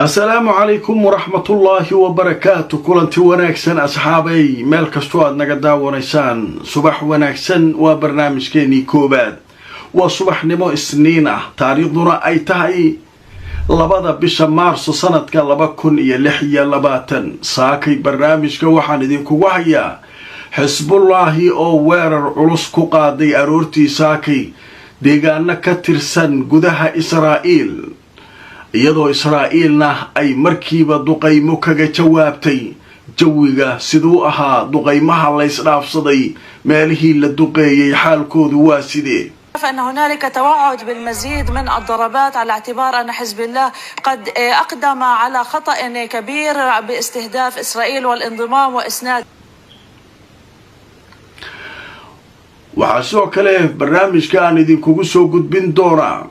السلام عليكم ورحمة الله وبركاته. كلنتي وناكسن أصحابي ميل كستو أد نقدا ونيسان صباح وناكسن وبرنامج كيني كوباد وصباح نمو السنين تاريخنا أي تاي لبدا بشا مارس سنة كاللبكن يلحيا لباتن ساكي برنامج كوحان دينكو وحيا حسب الله أو ويرر علسكو قادي أرورتي ساكي ديغانا كترسن قدها إسرائيل iyadoo Israa'iilna ay markiiba duqaymo kaga jawaabtay jawiga sidoo ahaa duqaymaha la isdhaafsaday meelihii la duqeeyay xaalkoodu waa sidee أن هنالك توعد بالمزيد من الضربات على اعتبار أن حزب الله قد أقدم على خطأ كبير باستهداف إسرائيل والانضمام وإسناد وحاسو كله برنامج كان idinkugu soo gudbin doona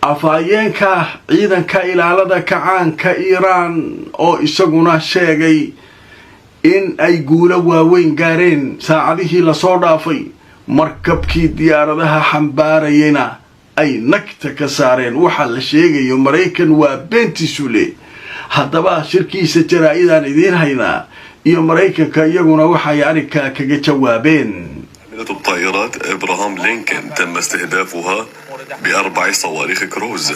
afayeenka ciidanka ilaalada kacaanka Iiraan oo isaguna sheegay in ay guulo waaweyn gaareen saacadihii la soo dhaafay markabkii diyaaradaha xambaarayna ay nagta ka saareen waxa la sheegayo Mareykan waa beentiisu leh haddaba shirkiisa jaraa'idan idin hayna iyo Mareykanka iyaguna waxay arrinka kaga jawaabeen الطائرات إبراهام لينكن تم استهدافها ب4 صواريخ كروز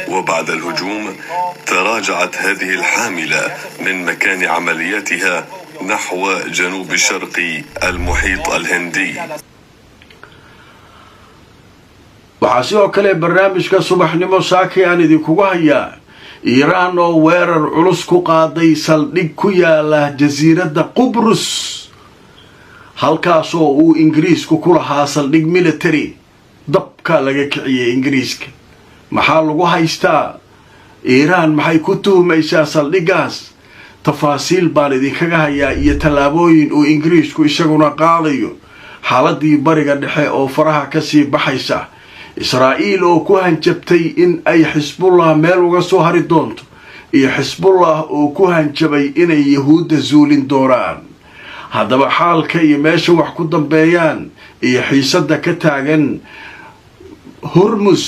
وبعد الهجوم تراجعت هذه الحاملة من مكان عملياتها نحو جنوب شرق المحيط الهندي وحاسيو كله برنامجka subaxnimo saaki aan idinku hayaa Iiraan oo weerar culus ku qaaday saldhig ku yaala jasiiradda Qubrus halkaasoo uu Ingiriisku ku lahaa saldhig military dabka laga kiciyay Ingiriiska maxaa lagu haystaa Iiraan maxay ku tuhmaysaa saldhigaas tafaasiil baan idinkaga hayaa iyo talaabooyin uu Ingiriisku isaguna qaadayo xaaladii bariga dhexe oo faraha ka sii baxaysa Israa'iil oo ku hanjabtay in ay Xisbullah meel uga soo hari doonto iyo Xisbullah oo ku hanjabay inay Yahuudda zuulin doonaan haddaba xaalka iyo meesha wax ku dambeeyaan iyo xiisada ka taagan Hormuz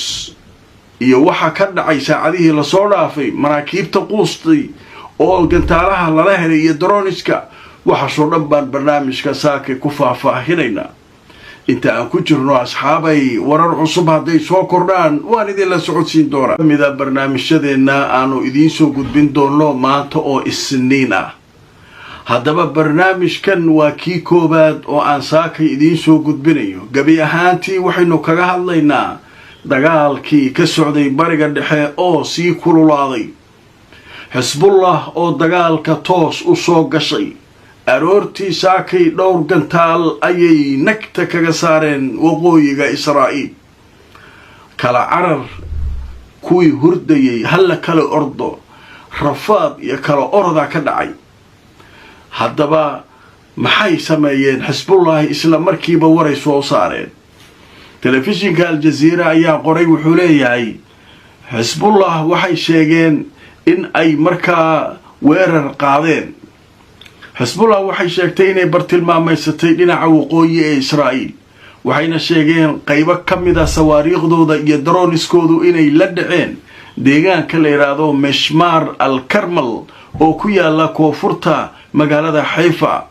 iyo waxa ka dhacay saacadihii la soo dhaafay maraakiibta quustay oo gantaalaha lala helay iyo droniska waxa soo dhanbaan barnaamijka saaka ku faahfaahinayna inta aan ku jirno asxaabay warar cusub haday soo kordhaan waan idin la socodsiin doonaa mida barnaamijyadeena aanu idin soo gudbin doono maanta oo isniin ah haddaba barnaamijkan waa kii koobaad oo aan saakay idin soo gudbinayo gabi ahaantii waxaynu kaga hadlaynaa dagaalkii ka socday bariga dhexe oo sii kululaaday Xisbullah oo dagaalka toos u soo gashay aroortii saakay dhowr gantaal ayay nagta kaga saareen waqooyiga Israa'iil kala carar kuwii hurdayay hal kala ordo rafaad iyo kala orda ka dhacay haddaba maxay sameeyeen Xisbullah isla markiiba waray soo saareen telefishinka Al Jazeera ayaa qoray wuxuu leeyahay Xisbullah waxay sheegeen in ay markaa weerar qaadeen Xisbullah waxay sheegtay inay bartilmaameysatay dhinaca waqooyi ee Israa'iil waxayna sheegeen qaybo kamid ah sawaariikhdooda iyo droniskoodu inay la dhaceen deegaanka la yiraahdo Mishmar al-Karmal oo ku yaala koonfurta magaalada Haifa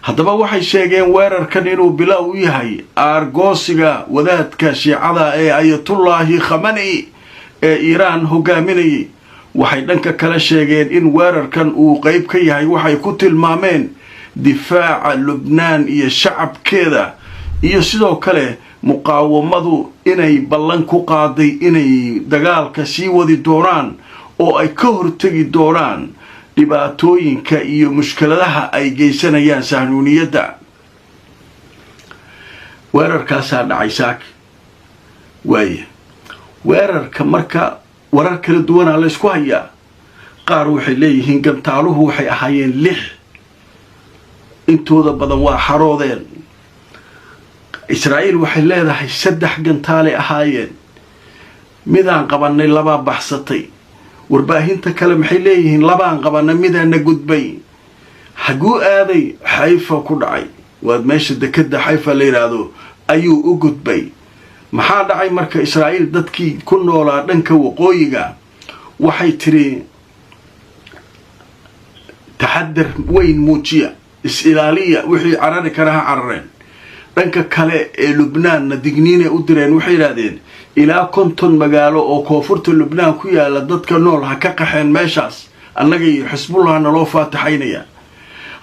haddaba waxay sheegeen weerarkan inuu bilow u yahay argoosiga wadaadka shiicada ee Ayatollah Khamenei ee Iiraan hogaaminayay waxay dhanka kale sheegeen in weerarkan uu qayb ka yahay waxay ku tilmaameen difaaca Lubnaan iyo shacabkeeda iyo sidoo kale muqaawamadu inay ballan ku qaaday inay dagaalka sii wadi doonaan oo ay ka hortagi doonaan dhibaatooyinka iyo mushkiladaha ay geysanayaan sahnuuniyadda weerarkaas dhacay saak weerarka marka warar kala duwan la isku hayaa qaar waxay leeyihiin gantaaluhu waxay ahaayeen 6 intooda badan waa xaroodeen Israa'iil waxay leedahay 3 gantaale ahaayeen midaan qabanay laba baxsatay warbaahinta kale maxay leeyihiin labaan qabanay midana gudbay xaguu aaday Haifa ku dhacay waad meesha dekada Haifa la yiraahdo ayuu u gudbay maxaa dhacay marka Israa'iil dadkii ku noolaa dhanka waqooyiga waxay tiri taxadar weyn muujiya is-ilaaliya wixii carari karaha carareen dhanka kale ee lubnaanna digniinay u direen waxay yidhaahdeen ilaa 50 magaalo oo koonfurta lubnaan ku yaala dadka nool ha ka qaxeen meeshaas annaga iyo xisbullah naloo faataxaynaya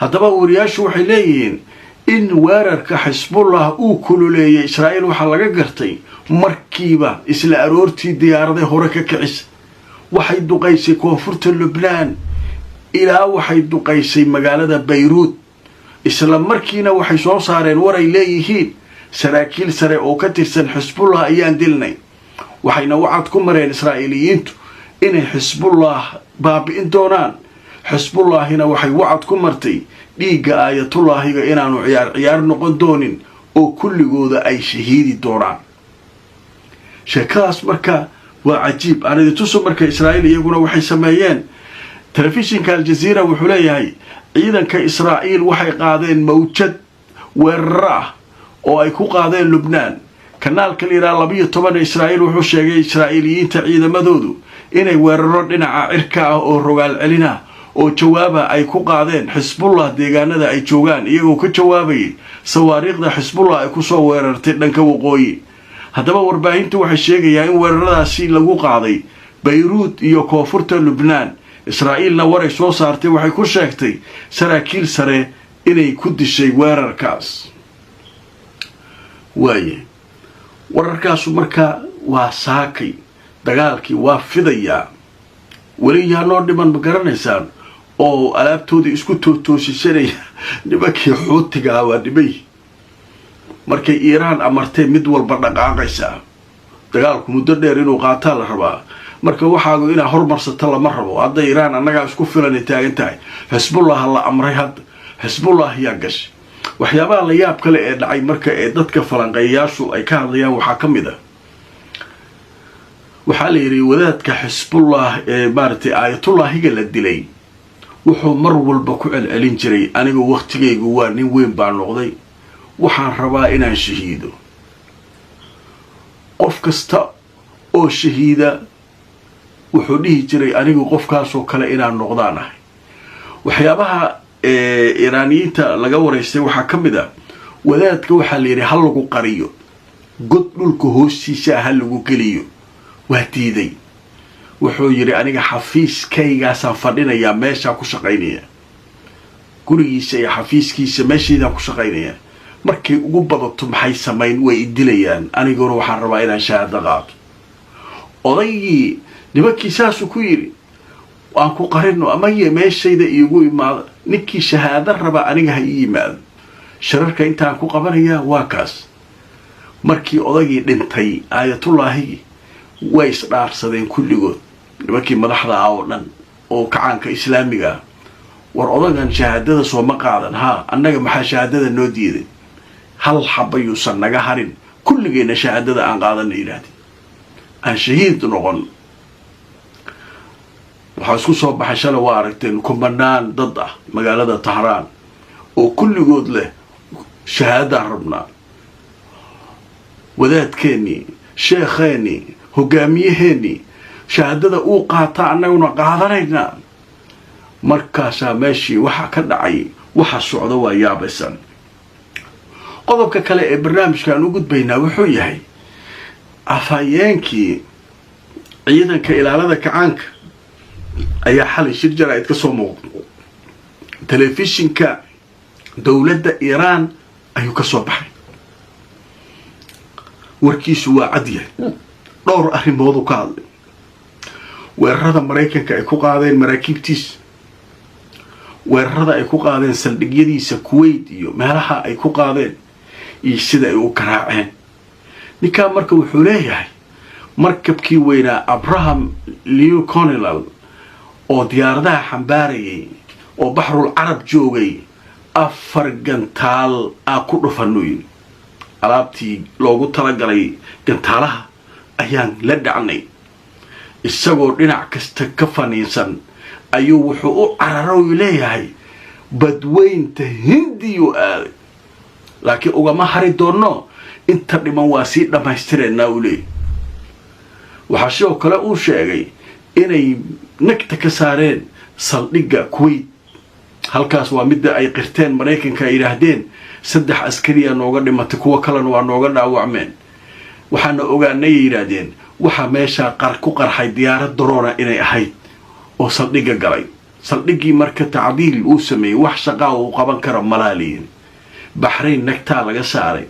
haddaba wariyaashu waxay leeyihiin in weerarka xisbullah uu kululeeyay israa'iil waxaa laga gartay markiiba isla aroortii diyaaraday hore ka kicisa waxay duqaysay koonfurta lubnaan ilaa waxay duqaysay magaalada bayruud isla markiina waxay soo saareen waray leeyihiin saraakiil sare oo ka tirsan xisbullah ayaan dilnay waxayna wacad ku mareen israa'iiliyiintu inay xisbullah baabi'in doonaan xisbullahina waxay wacad ku martay dhiigga aayatullaahiga inaanu ciyaar noqon doonin oo kulligooda ay shahiidi doonaan sheekadaas marka waa cajiib aanidi tuso marka israa'iil iyaguna waxay sameeyeen telefishinka aljaziira wuxuu leeyahay ciidanka israa'iil waxay qaadeen mawjad weeraro ah oo ay ku qaadeen lubnaan kanaalka la yidhaha 12 israa'iil wuxuu sheegay israa'iiliyiinta ciidamadoodu inay weeraro dhinaca cirka ah oo rogaal celina oo jawaaba ay ku qaadeen xisbullah deegaanada ay joogaan iyagoo ka jawaabayay sawaariikhda xisbullah ay ku soo weerartay dhanka waqooyi haddaba warbaahintu waxay sheegayaan in weeraradaasi lagu qaaday bayruud iyo koonfurta lubnaan israa'iilna waray soo saartay waxay ku sheegtay saraakiil sare inay ku dishay weerarkaas waaye wararkaasu marka waa saakay dagaalkii waa fidayaa weli yaa noo dhiman ma garanaysaan oo alaabtoodii isku toosisanaya nimankii xuutiga waa dhibay markay iiraan amartay mid walba dhaqaaqaysaa dagaalku muddo dheer inuu qaataa la rabaa marka waxaagu inaa hormarsato lama rabo hadda iiraan annagaa isku filanay taagan tahay xisbullah la amray hadda xisbullah yaa gashay waxyaabaha la yaab kale ee dhacay marka ee dadka falanqeeyayaashu ay ka hadlayaan waxaa ka mid ah waxaa la yidhi wadaadka xisbullah ee maaragtay aayatullaahiga la dilay wuxuu mar walba ku celcelin jiray anigu waqtigaygu waa nin weyn baa noqday waxaan rabaa inaan shahiido qof kasta oo shahiida wuxuu dhihi jiray anigu qofkaasoo kale inaan noqdaan ahay waxyaabaha iiraaniyiinta laga waraystay waxaa ka mid ah wadaadka waxaa la yidhi ha lagu qariyo god dhulka hoostiisa ha lagu geliyo waa diiday wuxuu yidhi aniga xafiiskaygaasaan fadhinayaa meeshaa ku shaqaynaya gurigiisa iyo xafiiskiisa meeshaydaan ku shaqaynaya markay ugu badato maxay samayn way idilayaan aniguna waxaan rabaa inaan shahaado qaato odaygii nimankii saasuu ku yidhi waan ku qarino amaye meeshayda iigu imaado ninkii shahaado raba aniga ha ii yimaado shararka intaan ku qabanayaa waa kaas markii odaygii dhintay aayatullaahigii way isdhaarsadeen kulligood nimankii madaxda ah oo dhan oo kacaanka islaamiga ah war odagan shahaadada sooma qaadan haa annaga maxaa shahaadada noo diiday hal xabayuusan naga harin kulligeenna shahaadada aan qaadana yidhahdeen aan shahiid noqon waxaa isku soo baxay shalay waa aragteen kumanaan dad ah magaalada tahraan oo kulligood leh shahaadaan rabnaa wadaadkeennii sheekheennii hogaamiyaheennii shahaadada uu qaataa annaguna qaadanaynaa markaasaa meeshii waxa ka dhacay waxa socda waa yaabaysan qodobka kale ee barnaamijkaan u gudbaynaa wuxuu yahay afhayeenkii ciidanka ilaalada kacaanka ayaa xalay shir jaraa'id ka soo muuqda telefishinka dowladda iiraan ayuu ka soo baxay warkiisu waa cad yahay dhowr arrimoodu ka hadlay weerarada maraykanka ay ku qaadeen maraakiibtiisa weerarada ay ku qaadeen saldhigyadiisa kuwait iyo meelaha ay ku qaadeen iyo sida ay u garaaceen ninkaa marka wuxuu leeyahay markabkii weynaa abraham lincoln oo diyaaradaha xambaarayay oo baxrul carab joogay 4 gantaal aa ku dhufanuy alaabtii loogu talagalay gantaalaha ayaan la dhacnay isagoo dhinac kasta ka faniinsan ayuu wuxuu u cararow leeyahay badweynta hindiyu aaday laakiin ugama hari doono inta dhiman waa sii dhammaystireenaa u leeyahay waxaa sidoo kale uu sheegay inay nagta ka saareen saldhigga Kuwait halkaas waa midda ay qirteen Mareykanka ay yiraahdeen 3 askari ah nooga dhimatay kuwa kalena waa nooga dhaawacmeen waxaana ogaanay yiraahdeen waxa meesha ku qarxay diyaarad drone inay ahayd oo saldhigga galay saldhiggii marka tacdiil uu sameeyay wax shaqo uu qaban karo malaaliin Bahrain nagta laga saaray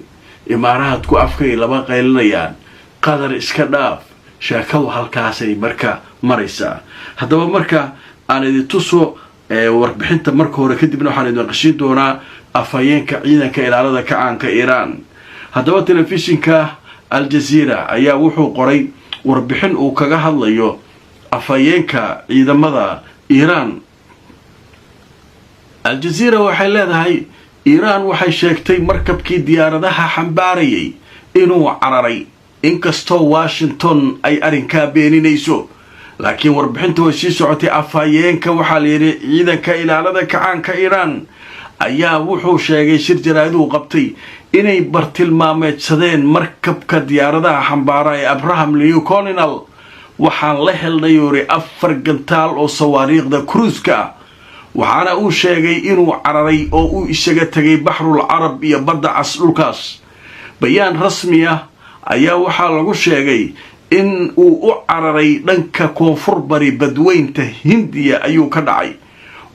imaaraadku afkay laba qaylinayaan qadar iska dhaaf sheekadu halkaas ay marka maraysaa haddaba marka aan idin tuso warbixinta marka hore kadibna waxaan idin qashin doonaa afayeenka ciidanka ilaalada kacaanka Iran haddaba telefishinka Al Jazeera ayaa wuxuu qoray warbixin uu kaga hadlayo afayeenka ciidamada Iran Al Jazeera waxay leedahay Iran waxay sheegtay markabkii diyaaradaha xambaarayay inuu cararay inkastoo Washington ay arinka beeninayso laakiin warbixintu way sii socotay afayeenka waxa la yiri ciidanka ilaalada kacaanka Iran ayaa wuxuu sheegay shir jaraa'id uu qabtay inay bartilmaameedsadeen markabka diyaaradaha xambaaraya Abraham Lincoln waxaan la helnay 4 gantaal oo sawaariikhda cruise-ka waxaana uu sheegay inuu cararay oo uu isaga tagay Bahrul Arab iyo badda cas dhulkaas bayaan rasmi ah ayaa waxaa lagu sheegay in uu u cararay dhanka koonfur bari badweynta Hindiya ayuu ka dhacay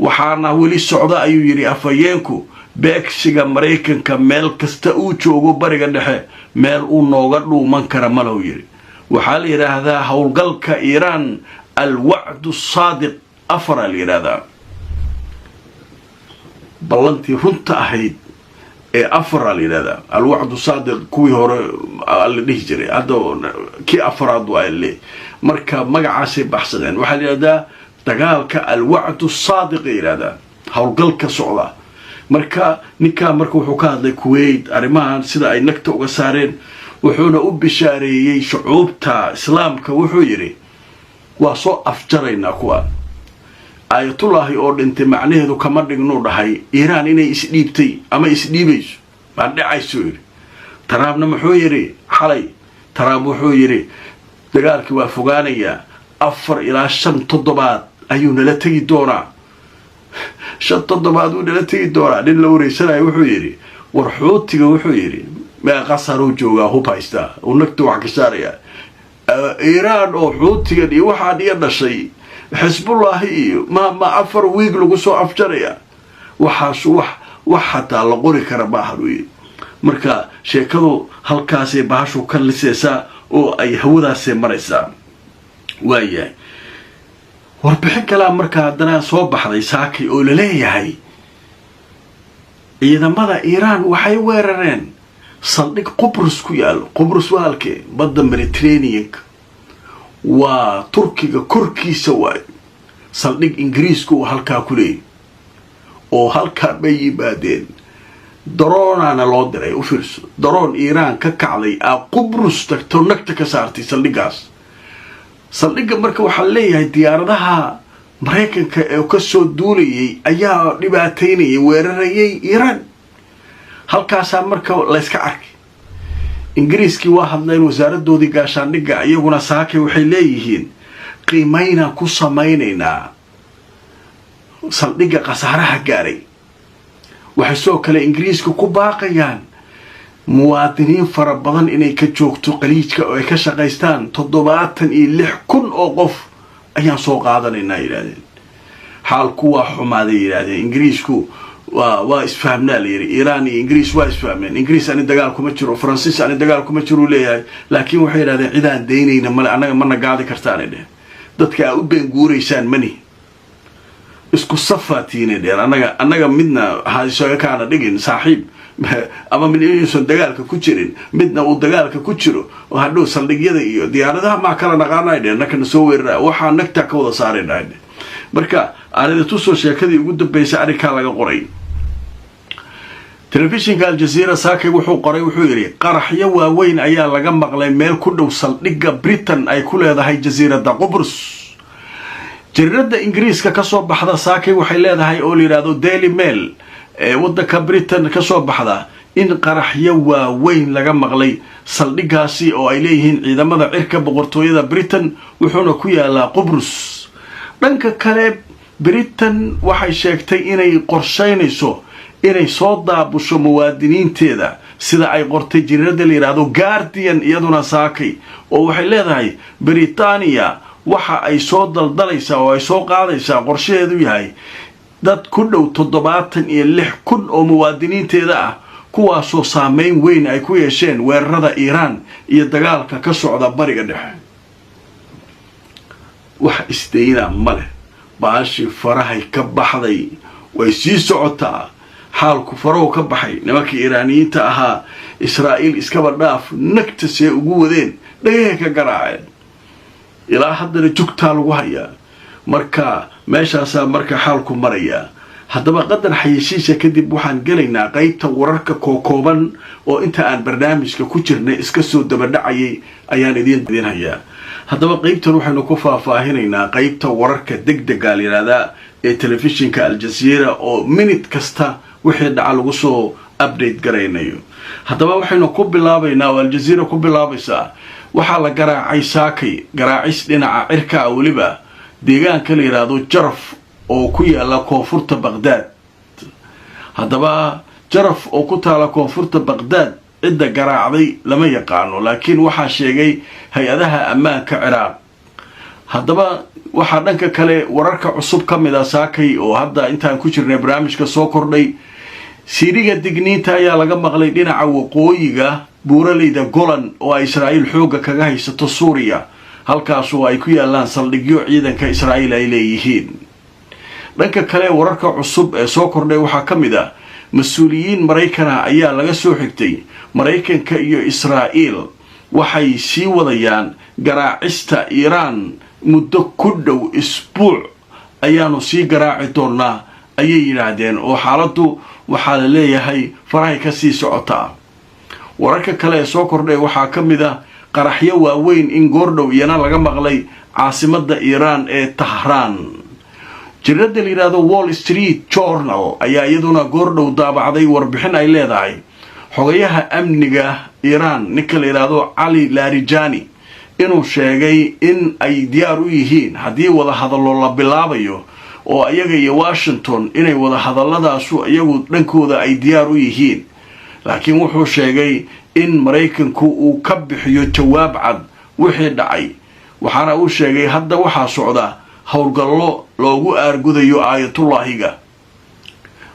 waxaana wali socda ayuu yiri afayeenku beegsiga Mareykanka meel kasta uu joogo bariga dhexe meel uu nooga dhuuman kara malaw yiri waxaa la yiraahdaa howlgalka Iran al-wa'd as-sadiq afra la yiraahdaa ballantii runta ahayd ee afra la yiraahdaa al-wa'd as-sadiq kuwii hore la dhihi jiray hadda ki afraad waa le marka magacaasay baxsadeen waxaa la yiraahdaa dagaalka al-wa'd as-sadiq yiraahdaa howlgalka socda marka ninka marka wuxuu ka hadlay Kuwait arimahan sida ay nagta uga saareen wuxuuna u bishaareeyay shucuubta islaamka wuxuu yiri waa soo afjarayna kuwa ayatullah oo dhintay macnaheedu kama dhigno dhahay Iran inay isdhiibtay ama isdhiibayso ma dhacayso yiri Trump muxuu yiri xalay Trump wuxuu yiri dagaalkii waa fogaanaya 4 ilaa 5 toddobaad ayuu nala tagi doonaa 5 toddobaad uu nala tagi doonaa nin la wareysanayo wuxuu yiri war xuutiga wuxuu yiri ما قصروا جوجا هو بايستا ونكتو عكساريا إيران أو حوتيا دي واحد يدا شيء حزب الله ما عفر ويقلو قصو أفجريا وحاسو وحتى لقوري كرباح روي مركا شيكدو هالكاسي باشو كان لسيسا أو أي هودا سي مريسا وايا warbixin kala marka hadana soo baxday saaki oo la leeyahay ciidamada Iran waxay weerareen saldhig Qubrus ku yaal Qubrus walaalkee badda Mediterranean waa Turkiga korkiisa waay saldhig Ingiriisku halka ku leeyahay oo halka bay yimaadeen drone loo diray u fiirso drone Iran ka kacday Qubrus tagto nagta ka saartay saldhigaas saldhigga marka waxa leeyahay diyaaradaha Mareykanka ee ka soo duulayay ayaa dhibaateynayay weerarayay Iran halkaas marka la iska arkay Ingiriiski waa hadleen wasaaraddoodii gaashaandhigga iyaguna saakay waxay leeyihiin qiimayna ku sameeynayna saldhigga qasaaraha gaaray waxa soo kale Ingiriisku ku baaqayaan muwaadiniin fara badan inay ka joogto qaliijka oo ay ka shaqaystaan 76,000 oo qof ayaan soo qaadanaynaa yiraahdeen xaalku waa xumaaday yiraahdeen Ingiriisku waa isfahamnaa leeyahay Iran iyo Ingiriis waa isfahmeen Ingiriis aan dagaal kuma jiro Faransiis aan dagaal kuma jiro leeyahay laakiin waxay yiraahdeen cidaan deynayna mal anaga ma gaadi kartaan dadka u been guureysaan mani isku safaatiina dheer anaga midna haasoo kaana dhigin saaxiib ama min inuu dagaalka ku jirin midna uu dagaalka ku jiro oo hadhow saldhigyada iyo diyaaradaha ma kala naqaanaydeen nakana soo weeraa waxa nagta ka wada saareen marka aanada tusoo sheekadii ugu dambeysay arrinka laga qoray telefishinka Al Jazeera saakay wuxuu qoray wuxuu yiri qaraxyo waaweyn ayaa laga maqlay meel ku dhow saldhigga Britain ay ku leedahay jasiiradda Qubrus jariirada Ingiriiska ka soo baxda saakay waxay leedahay oo la yiraahdo Daily Mail wadanka Britain ka soo baxda in qaraxyo waaweyn laga maqlay saldhigaasi oo ay leeyihiin ciidamada cirka boqortooyada Britain wuxuuna ku yaalaa Qubrus. dhanka kale Britain waxay sheegtay inay qorsheynayso inay soo daabusho muwaadiniinteeda sida ay qortay jariirada la yiraahdo Guardian iyaduna saakay oo waxay leedahay Britania waxa ay soo daldalaysaa oo ay soo qaadaysaa qorsheedu yahay dad ku dhow 76,000 oo muwaadiniinteeda ah kuwaasoo saameyn weyn ay ku yeesheen weerarada Iran iyo dagaalka ka socda bariga dhexe. wax isdeeyna male baashi farahay ka baxday way sii socotaa xaalku farahu ka baxay nimankii Iiraaniyiinta ahaa Israa'iil iskaba dhaaf nagta see ugu wadeen dhagaha ka garaaceen ilaa haddana jugtaa lagu hayaa marka meeshaasa marka xaalku maraya. haddaba qadar xayeysiisha kadib waxaan gelaynaa qaybta wararka kooban oo inta aan barnaamijka ku jirnay iska soo dabadhacayay ayaan idin hayaa. haddaba qaybtan waxaynu ku faahfaahinaynaa qaybta wararka degdega la yiraahdaa ee telefishinka Al Jazeera oo minute kasta wixii dhaca lagu soo update garaynayo. haddaba waxaynu ku bilaabaynaa oo Al Jazeera ku bilaabaysaa waxaa la garaacay saakay garaacis dhinaca cirka waliba deegaanka la yiraahdo Jaraf oo ku yaala koonfurta Baghdad. haddaba Jaraf oo ku taala koonfurta Baghdad cidda garaacday lama yaqaano laakiin waxaa sheegay hay-adaha ammaanka Ciraaq. haddaba waxaa dhanka kale wararka cusub ka mid ah saakay oo hadda intaan ku jirnay barnaamijka soo kordhay siiriga digniinta ayaa laga maqlay dhinaca waqooyiga buuraleyda Golan oo ay Israa'iil xooga kaga haysato Suuriya halkaas oo ay ku yaalaan saldhigyo ciidanka Israa'iil ay leeyihiin. dhanka kale wararka cusub ee soo kordhay waxaa ka mid ah mas'uuliyiin Mareykan ayaa laga soo xigtay Mareykanka iyo Israa'iil waxay sii wadayaan garaacista Iran muddo ku dhow isbuuc ayaanu sii garaaci doonaa ayay yiraahdeen oo xaaladdu waxaa la leeyahay farahay ka sii socotaa. wararka kale ee soo kordhay waxaa ka mid ah qaraxyo waaweyn in goordhow iyana laga maqlay caasimadda Iran ee Tehran. jariirada la yiraahdo Wall Street Journal ayaa iyaduna goordhow daabacday warbixin ay leedahay xogayaha amniga Iran ninka la yiraahdo Ali Larijani inuu sheegay in ay diyaar u yihiin haddii wada hadallo la bilaabayo oo ayaga iyo Washington inay wada hadalladaasu iyagu dhankooda ay diyaar u yihiin laakiin wuxuu sheegay in Mareykanku uu ka bixiyo jawaab cad wixii dhacay waxaana uu sheegay hadda waxaa socda howlgallo loogu aargudayo aayatullaahiga.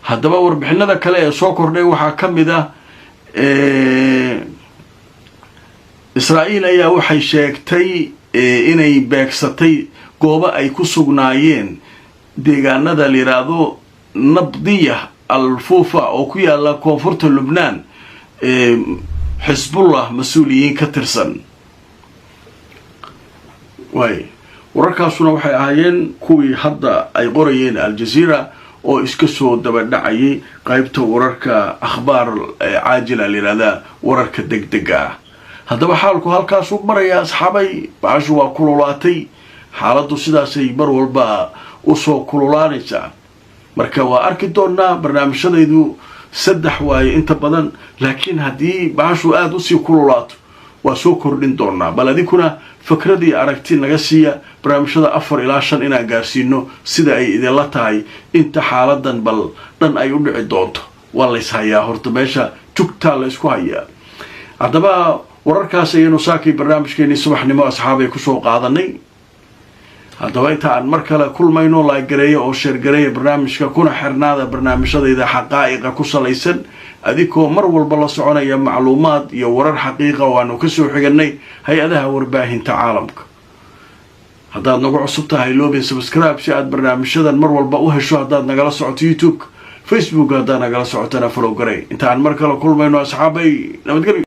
haddaba warbixinada kale ee soo kordhay waxaa ka mid ah Israa'iil ayaa waxay sheegtay inay beegsatay goobo ay ku sugnaayeen deegaanada la yiraahdo Nabdiya al-Fufa oo ku yaala koonfurta Lubnaan Xisbullah mas'uuliyiin ka tirsan. wararkaasuna waxay ahaayeen kuwii hadda ay qorayeen Al Jazeera oo iska soo dabadhacayay qaybta wararka akhbaar caajila la yiraahdaa wararka degdega ah. haddaba xaalku halkaas u maraya asxaabay baashu waa kululaatay xaaladdu sidaasay mar walba u soo kululaanaysaa marka waa arki doonaa barnaamijyadaydu 3 waaye inta badan laakiin haddii baashu aad u sii kululaato waa soo kordhin doonaa bal adinkuna fikradii aragti naga siiya barnaamijyada 4 ilaa 5 inaan gaarsiino sida ay idinla tahay inta xaaladan bal dhan ay u dhici doonto waa la is hayaa horta meesha jugtaa la isku hayaa. haddaba wararkaas ayaynu saakay barnaamijkeennii subaxnimo asxaabay ku soo qaadanay. haddaba inta aan mar kale kulmayno la gareeyo oo sheer gareeyo barnaamijka kuna xirnaada barnaamijyadayda xaqaa'iqa ku salaysan adikoo mar walba la soconaya macluumaad iyo warar xaqiiqa oo aanu ka soo xiganay hay-adaha warbaahinta caalamka. haddaad nagu cusub tahay loobin subscribe si aad barnaamijyadan mar walba u hesho haddaad nagala socoto YouTube Facebook haddaad nagala socotana follow garey. inta aan mar kale kulmayno asxaabay nabadgelyo.